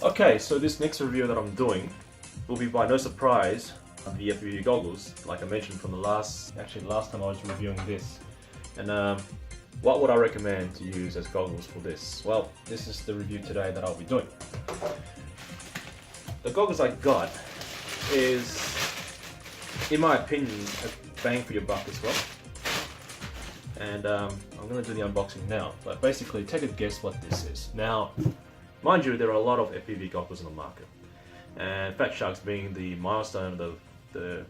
Okay, so this next review that I'm doing will be by no surprise the FPV goggles, like I mentioned from the last time I was reviewing this. And what would I recommend to use as goggles for this? Well, this is the review today that I'll be doing. The goggles I got is, in my opinion, a bang for your buck as well. And I'm going to do the unboxing now, but basically take a guess what this is. Now, mind you, there are a lot of FPV goggles on the market, and Fat Sharks being the milestone of the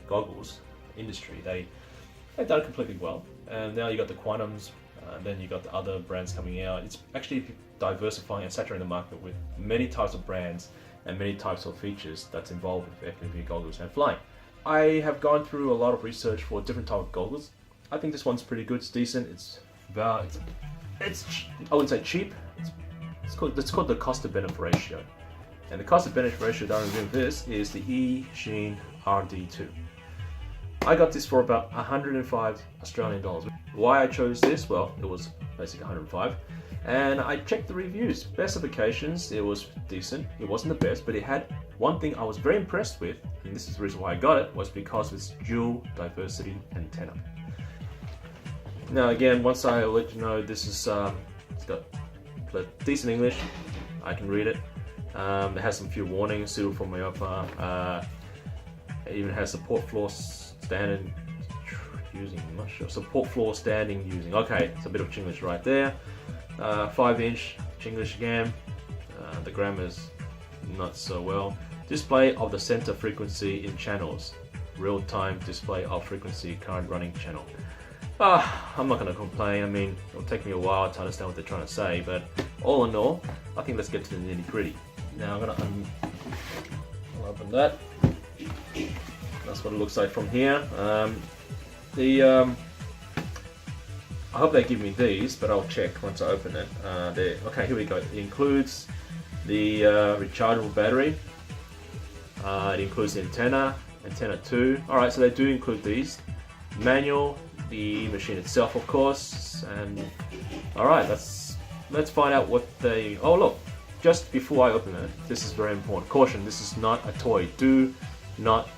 goggles industry, they've done completely well. And now you got the Quantums, then you got the other brands coming out. It's actually diversifying and saturating the market with many types of brands and many types of features that's involved with FPV goggles and flying. I have gone through a lot of research for different type of goggles. I think this one's pretty good. It's decent. It's I wouldn't say cheap. It's called the cost to benefit ratio, and the cost to benefit ratio that I'm reviewing this is the Eachine RD2. I got this for about 105 Australian dollars. Why I chose this? Well, it was basically 105, and I checked the reviews, specifications. It was decent. It wasn't the best, but it had one thing I was very impressed with, and this is the reason why I got it, was because of its dual diversity antenna. Now again, once I let you know, this is it's got decent English. I can read it. It has some few warnings suitable for myopia. It even has support floor standing using. I'm not sure. Support floor standing using. Okay, it's a bit of Chinglish right there. 5-inch Chinglish again. The grammar's not so well. Display of the center frequency in channels. Real-time display of frequency current running channel. I'm not going to complain. I mean, it'll take me a while to understand what they're trying to say, but all in all, I think let's get to the nitty-gritty. Now I'm going to open that. That's what it looks like from here. I hope they give me these, but I'll check once I open it. Okay, here we go. It includes the rechargeable battery. It includes the antenna 2. Alright, so they do include these. Manual, the machine itself, of course, and alright, let's find out what they. Oh look, just before I open it, this is very important. Caution: this is not a toy. Do not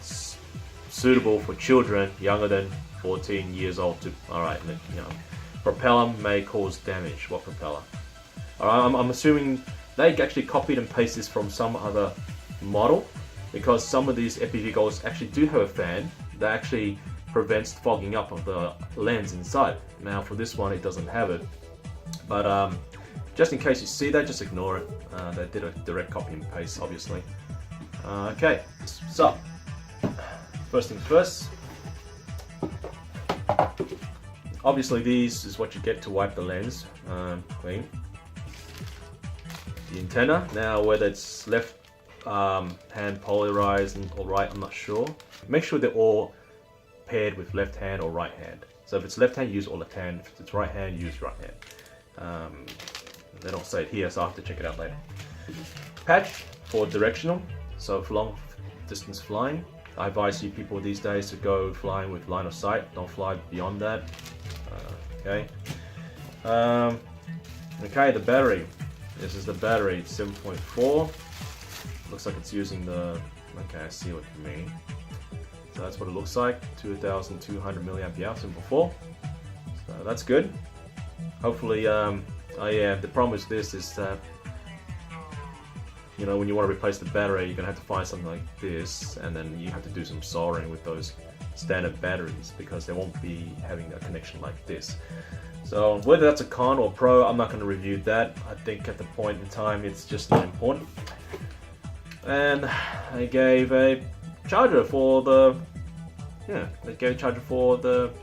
suitable for children younger than 14 years old. Alright, you know, propeller may cause damage. What propeller? Alright, I'm assuming they actually copied and pasted this from some other model, because some of these FPV goggles actually do have a fan that actually prevents fogging up of the lens inside. Now for this one it doesn't have it, but just in case you see that, just ignore it. They did a direct copy and paste, obviously. Okay, so first things first, obviously these is what you get to wipe the lens clean. The antenna, now whether it's left hand polarized or right, I'm not sure. Make sure they're all paired with left hand or right hand. So if it's left hand, use left hand. If it's right hand, use right hand. They don't say it here, so I'll have to check it out later. Patch for directional, so for long distance flying. I advise you people these days to go flying with line of sight. Don't fly beyond that. Okay. Okay, the battery. This is the battery. It's 7.4. Looks like it's using the. Okay, I see what you mean. So that's what it looks like, 2,200 milliampere hours and before. So that's good. Hopefully, oh yeah, the problem with this is that, you know, when you want to replace the battery, you're going to have to find something like this, and then you have to do some soldering with those standard batteries, because they won't be having a connection like this. So whether that's a con or pro, I'm not going to review that. I think at the point in time, it's just not important. And I gave a charger for the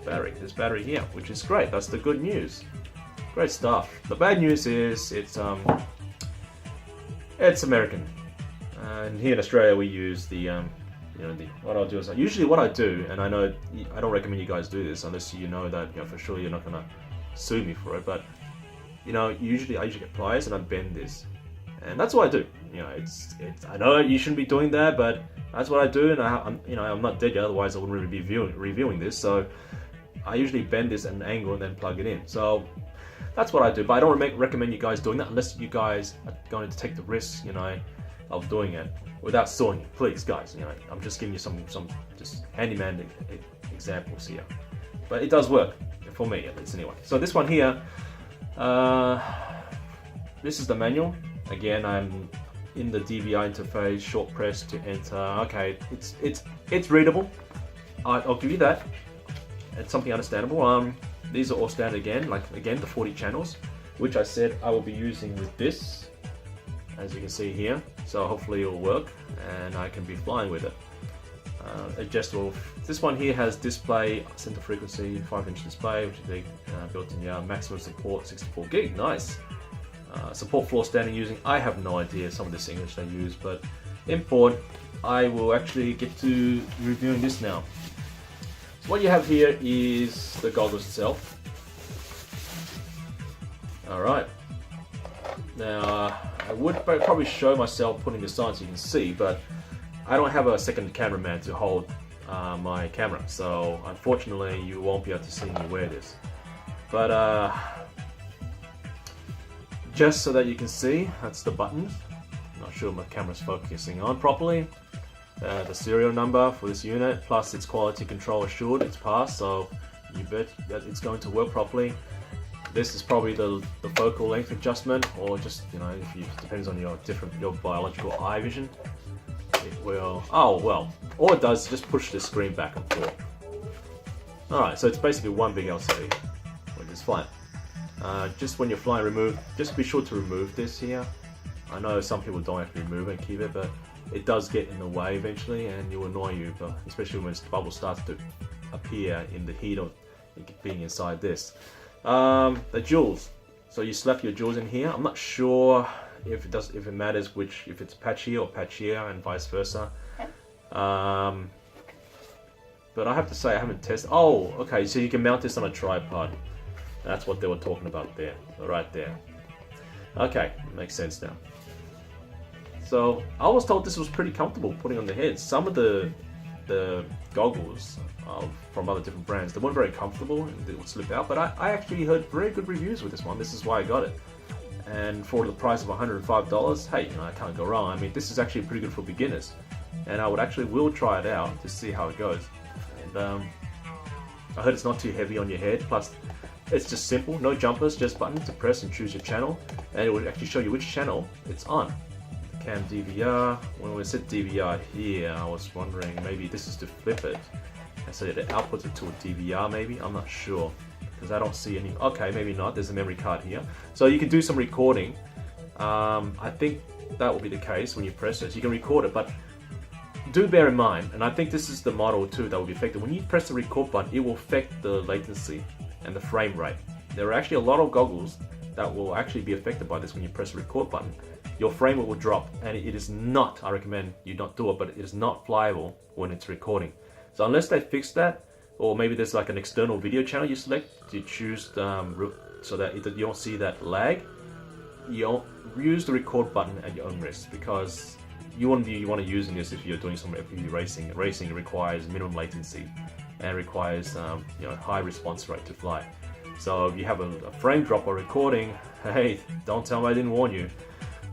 battery, this battery here, which is great. That's the good news. Great stuff. The bad news is it's American, and here in Australia we use the what I'll do is what I do, and I know I don't recommend you guys do this unless you know that, you know, for sure you're not gonna sue me for it, but you know, I usually get pliers and I bend this, and that's what I do. You know, I know you shouldn't be doing that, but that's what I do, and I'm not dead yet, otherwise I wouldn't really be reviewing this. So I usually bend this at an angle and then plug it in. So that's what I do. But I don't recommend you guys doing that unless you guys are going to take the risk, you know, of doing it without sawing it. Please, guys, you know, I'm just giving you some just handyman examples here. But it does work for me, at least, anyway. So this one here, this is the manual. Again, I'm in the DVI interface, short press to enter. Okay, it's readable. I'll give you that. It's something understandable. These are all standard again, like again the 40 channels, which I said I will be using with this, as you can see here. So hopefully it will work, and I can be flying with it. Adjustable. This one here has display center frequency, 5-inch display, which is big, built-in. Yeah, maximum support 64 gig. Nice. Support floor standing using. I have no idea some of this English they use, but import. I will actually get to reviewing this now. So what you have here is the goggles itself. Alright. Now, I would probably show myself putting this on so you can see, but I don't have a second cameraman to hold my camera, so unfortunately you won't be able to see me wear this. But just so that you can see, that's the buttons. Not sure my camera's focusing on properly. The serial number for this unit, plus its quality control assured, it's passed, so you bet that it's going to work properly. This is probably the focal length adjustment, or just, you know, if you, depends on your biological eye vision. It will, oh well, all it does is just push the screen back and forth. Alright, so it's basically one big LCD, which is fine. Just when you're flying, just be sure to remove this here. I know some people don't have to remove it and keep it, but it does get in the way eventually and it will annoy you, but especially when bubbles start to appear in the heat of being inside this. The jewels. So you slap your jewels in here. I'm not sure if it matters if it's patch here or patch here and vice versa. But I have to say I haven't tested. Oh, okay. So you can mount this on a tripod. That's what they were talking about there, right there. Okay, makes sense now. So I was told this was pretty comfortable putting on the head. Some of the goggles from other different brands, they weren't very comfortable and they would slip out, but I actually heard very good reviews with this one. This is why I got it. And for the price of $105, hey, you know, I can't go wrong. I mean, this is actually pretty good for beginners, and I will try it out to see how it goes. And I heard it's not too heavy on your head, plus it's just simple, no jumpers, just button to press and choose your channel, and it will actually show you which channel it's on. Cam DVR, when we said DVR here, I was wondering maybe this is to flip it, and so it outputs it to a DVR maybe, I'm not sure, because I don't see any, okay, maybe not, there's a memory card here. So you can do some recording, I think that will be the case when you press it, you can record it, but do bear in mind, and I think this is the model too that will be affected, when you press the record button, it will affect the latency and the frame rate. There are actually a lot of goggles that will actually be affected by this when you press the record button. Your frame rate will drop, and it is not, I recommend you not do it, but it is not flyable when it's recording. So unless they fix that, or maybe there's like an external video channel you select, you choose so that you don't see that lag, you don't use the record button at your own risk, because you want to be using this if you're doing some FPV racing. Racing requires minimum latency and requires you know, high response rate to fly. So if you have a frame drop or recording, hey, don't tell me I didn't warn you.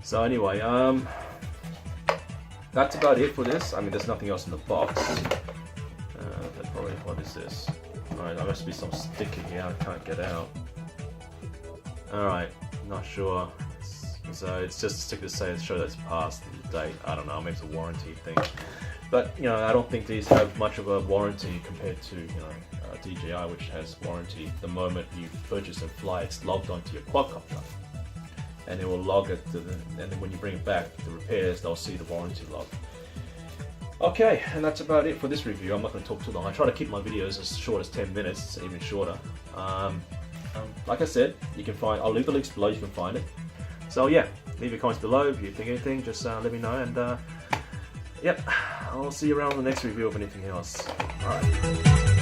So anyway, that's about it for this. I mean, there's nothing else in the box. Probably, what is this? Alright, there must be some sticker here I can't get out. Alright, not sure. So it's just a sticker to show that it's past the date. I don't know, maybe it's a warranty thing. But, you know, I don't think these have much of a warranty compared to, you know, DJI, which has warranty. The moment you purchase and fly, it's logged onto your quadcopter, and it will log it to and then when you bring it back to repairs, they'll see the warranty log. Okay, and that's about it for this review. I'm not going to talk too long. I try to keep my videos as short as 10 minutes, even shorter. Like I said, you can find, I'll leave the links below, you can find it. So yeah, leave your comments below if you think anything, just let me know, and yep, I'll see you around the next review of anything else. Alright.